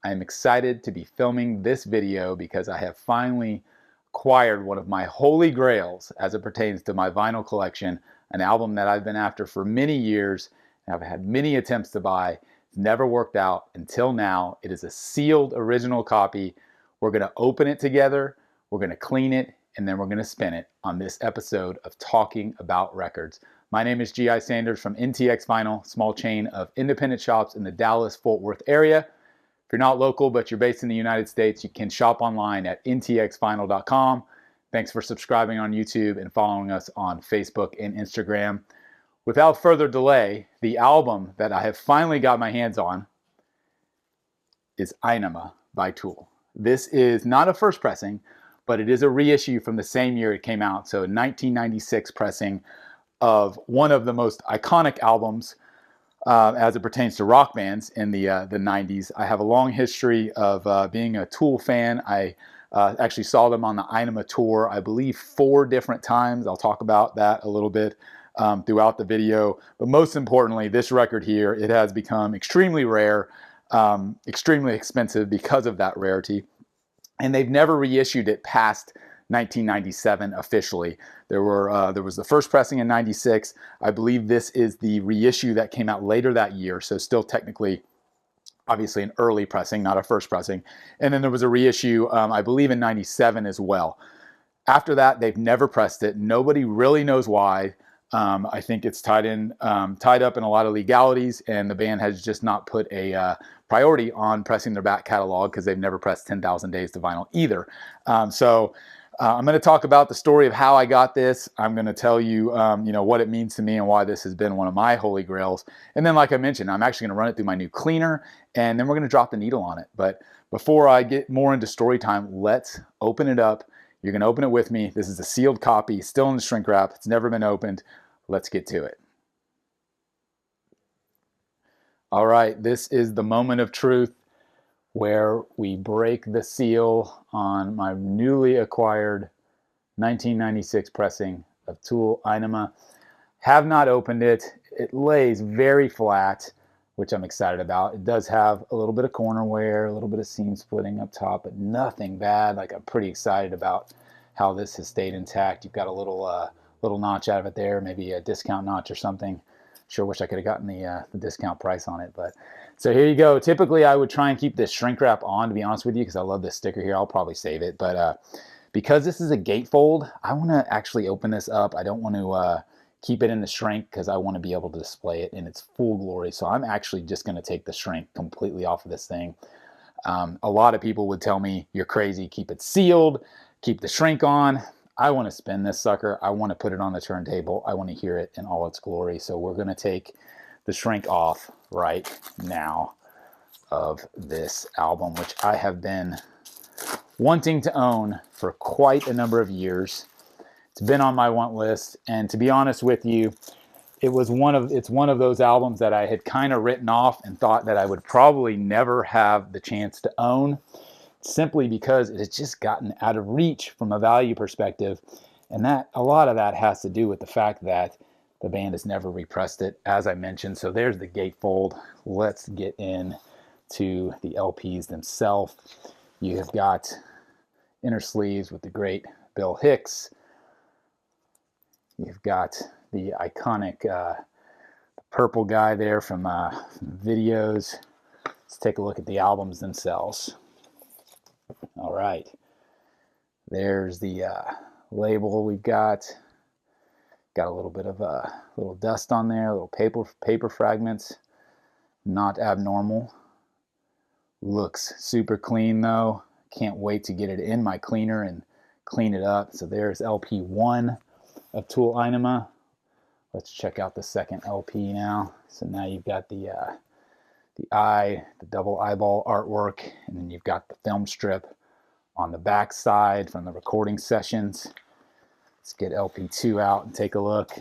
I am excited to be filming this video because I have finally acquired one of my holy grails as it pertains to my vinyl collection, an album that I've been after for many years, and I've had many attempts to buy. It's never worked out until now. It is a sealed original copy. We're going to open it together, we're going to clean it, and then we're going to spin it on this episode of Talking About Records. My name is G.I. Sanders from NTX Vinyl, small chain of independent shops in the Dallas-Fort Worth area. If you're not local, but you're based in the United States, you can shop online at ntxvinyl.com. Thanks for subscribing on YouTube and following us on Facebook and Instagram. Without further delay, the album that I have finally got my hands on is Anima by Tool. This is not a first pressing, but it is a reissue from the same year it came out. So 1996 pressing of one of the most iconic albums as it pertains to rock bands in the 90s. I have a long history of being a Tool fan. I actually saw them on the Anima tour, I believe 4 different times. I'll talk about that a little bit throughout the video. But most importantly, this record here, it has become extremely rare, extremely expensive because of that rarity. And they've never reissued it past 1997 officially. There was the first pressing in 96. I believe this is the reissue that came out later that year, so still technically, obviously an early pressing, not a first pressing. And then there was a reissue, I believe in 97 as well. After that, they've never pressed it. Nobody really knows why. I think it's tied up in a lot of legalities, and the band has just not put a priority on pressing their back catalog because they've never pressed 10,000 Days to Vinyl either. I'm going to talk about the story of how I got this. I'm going to tell you, what it means to me and why this has been one of my holy grails. And then, like I mentioned, I'm actually going to run it through my new cleaner, and then we're going to drop the needle on it. But before I get more into story time, let's open it up. You're going to open it with me. This is a sealed copy, still in the shrink wrap. It's never been opened. Let's get to it. All right, this is the moment of truth where we break the seal on my newly acquired 1996 pressing of Tool Anima. Have not opened it. It lays very flat, which I'm excited about. It does have a little bit of corner wear, a little bit of seam splitting up top, but nothing bad. Like, I'm pretty excited about how this has stayed intact. You've got a little notch out of it there, maybe a discount notch or something. Sure wish I could have gotten the discount price on it, but so here you go. Typically, I would try and keep this shrink wrap on, to be honest with you, because I love this sticker here. I'll probably save it, but because this is a gatefold, I want to actually open this up. I don't want to keep it in the shrink because I want to be able to display it in its full glory. So I'm actually just going to take the shrink completely off of this thing. A lot of people would tell me, you're crazy, keep it sealed, keep the shrink on. I want to spin this sucker. I want to put it on the turntable. I want to hear it in all its glory. So we're going to take the shrink off right now of this album, which I have been wanting to own for quite a number of years. It's been on my want list, and to be honest with you, it's one of those albums that I had kind of written off and thought that I would probably never have the chance to own, simply because it has just gotten out of reach from a value perspective. And that a lot of that has to do with the fact that the band has never repressed it, as I mentioned. So there's the gatefold. Let's get in to the LPs themselves. You have got inner sleeves with the great Bill Hicks. You've got the iconic purple guy there from videos. Let's take a look at the albums themselves. All right, there's the label. We've got a little bit of little dust on there, little paper fragments. Not abnormal. Looks super clean though. Can't wait to get it in my cleaner and clean it up. So there's LP 1 of Tool Anima. Let's check out the second LP now. So now you've got the double eyeball artwork, and then you've got the film strip on the back side from the recording sessions. Let's get LP2 out and take a look.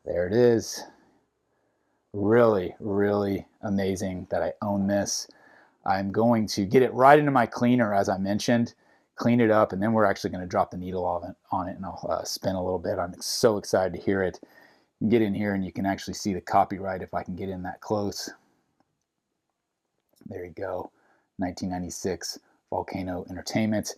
There it is. Really, really amazing that I own this. I'm going to get it right into my cleaner, as I mentioned, clean it up, and then we're actually going to drop the needle on it, and I'll spin a little bit. I'm so excited to hear it. Get in here and you can actually see the copyright if I can get in that close. There you go. 1996 Volcano Entertainment.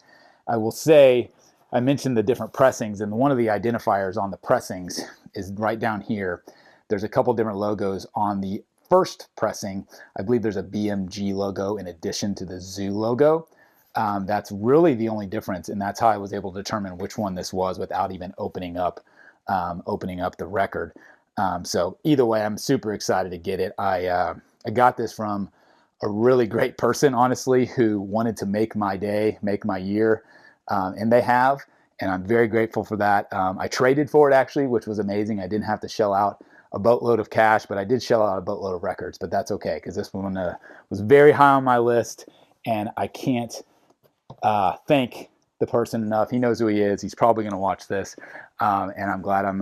I will say, I mentioned the different pressings, and one of the identifiers on the pressings is right down here. There's a couple different logos on the first pressing. I believe there's a BMG logo in addition to the Zoo logo. That's really the only difference, and that's how I was able to determine which one this was without even opening up the record. So either way, I'm super excited to get it. I got this from a really great person, honestly, who wanted to make my day, make my year, and they have, and I'm very grateful for that. I traded for it, actually, which was amazing. I didn't have to shell out a boatload of cash, but I did shell out a boatload of records, but that's okay, because this one was very high on my list, and I can't thank the person enough. He knows who he is. He's probably going to watch this, and I'm glad I'm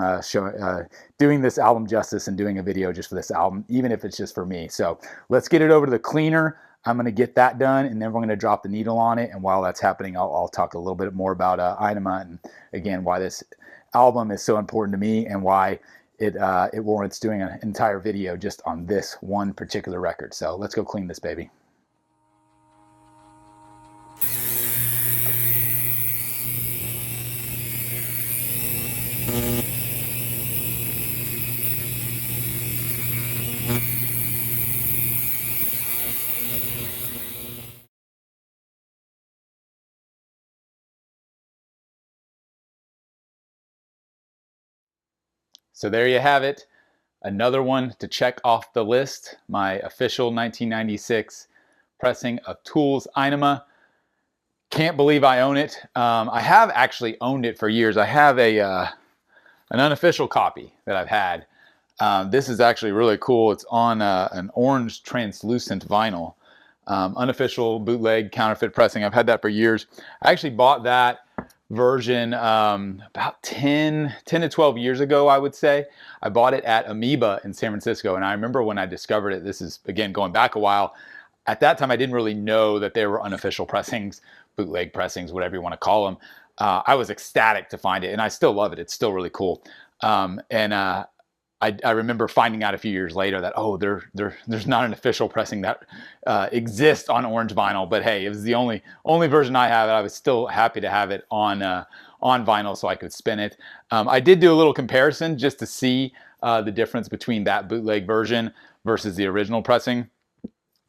doing this album justice and doing a video just for this album, even if it's just for me. So let's get it over to the cleaner. I'm going to get that done, and then we're going to drop the needle on it. And while that's happening, I'll talk a little bit more about Inema, and again, why this album is so important to me, and why it warrants doing an entire video just on this one particular record. So let's go clean this baby. So there you have it. Another one to check off the list. My official 1996 pressing of Tool's Inema. Can't believe I own it. I have actually owned it for years. I have an unofficial copy that I've had. This is actually really cool. It's on an orange translucent vinyl. Unofficial bootleg counterfeit pressing. I've had that for years. I actually bought that version about 10 to 12 years ago, I would say. I bought it at Amoeba in San Francisco, and I remember when I discovered it, this is, again, going back a while, at that time I didn't really know that there were unofficial pressings, bootleg pressings, whatever you want to call them. I was ecstatic to find it, and I still love it. It's still really cool. I remember finding out a few years later that, oh, there's not an official pressing that exists on orange vinyl. But hey, it was the only version I have. I was still happy to have it on vinyl so I could spin it. I did do a little comparison just to see the difference between that bootleg version versus the original pressing.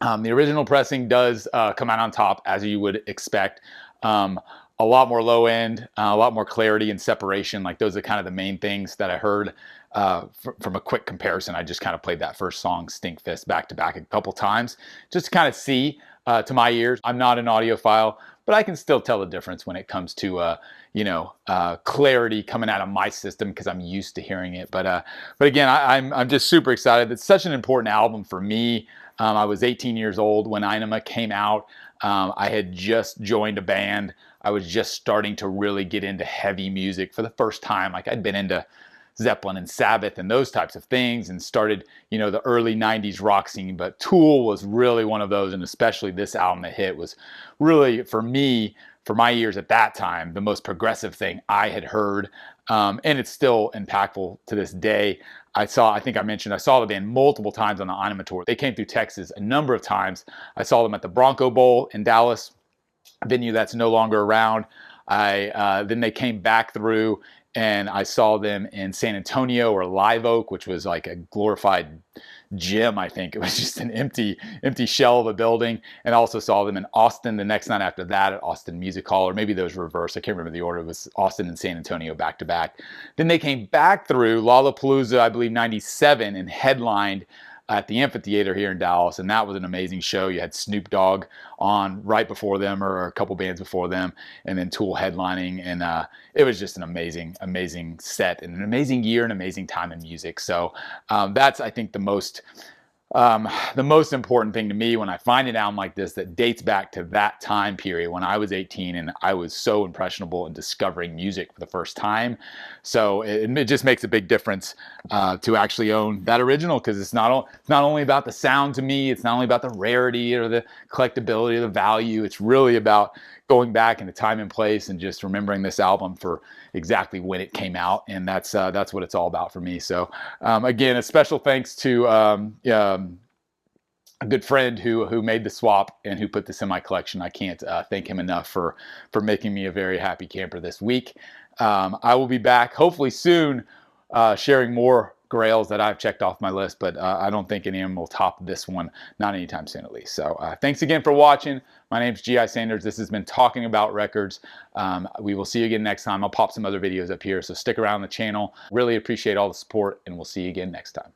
The original pressing does come out on top, as you would expect. A lot more low end, a lot more clarity and separation. Like, those are kind of the main things that I heard from a quick comparison. I just kind of played that first song, Stink Fist, back to back a couple times, just to kind of see to my ears. I'm not an audiophile, but I can still tell the difference when it comes to clarity coming out of my system, because I'm used to hearing it. But again, I'm just super excited. It's such an important album for me. I was 18 years old when Inema came out. I had just joined a band. I was just starting to really get into heavy music for the first time. Like, I'd been into Zeppelin and Sabbath and those types of things, and started, the early 90s rock scene. But Tool was really one of those, and especially this album that hit was really, for me, for my ears at that time, the most progressive thing I had heard. And it's still impactful to this day. I think I mentioned, I saw the band multiple times on the Inema tour. They came through Texas a number of times. I saw them at the Bronco Bowl in Dallas, a venue that's no longer around. Then they came back through, and I saw them in San Antonio, or Live Oak, which was like a glorified gym. I think it was just an empty shell of a building. And I also saw them in Austin the next night after that at Austin Music Hall, or maybe those were reversed. I can't remember the order. It was Austin and San Antonio back to back. Then they came back through Lollapalooza, I believe 97, and headlined at the amphitheater here in Dallas, and that was an amazing show. You had Snoop Dogg on right before them, or a couple bands before them, and then Tool headlining, and it was just an amazing set, and an amazing year, and amazing time in music. So that's, I think, the most important thing to me when I find an album like this that dates back to that time period when I was 18 and I was so impressionable in discovering music for the first time. So it just makes a big difference to actually own that original, because it's not only about the sound to me, it's not only about the rarity or the collectability or the value. It's really about going back into time and place and just remembering this album for exactly when it came out, and that's what it's all about for me. So again, a special thanks to a good friend who made the swap and who put this in my collection. I can't thank him enough for making me a very happy camper this week. I will be back hopefully soon, sharing more Grails that I've checked off my list, but I don't think any of them will top this one, not anytime soon at least. So thanks again for watching. My name's G.I. Sanders. This has been Talking About Records. We will see you again next time. I'll pop some other videos up here, so stick around the channel. Really appreciate all the support, and we'll see you again next time.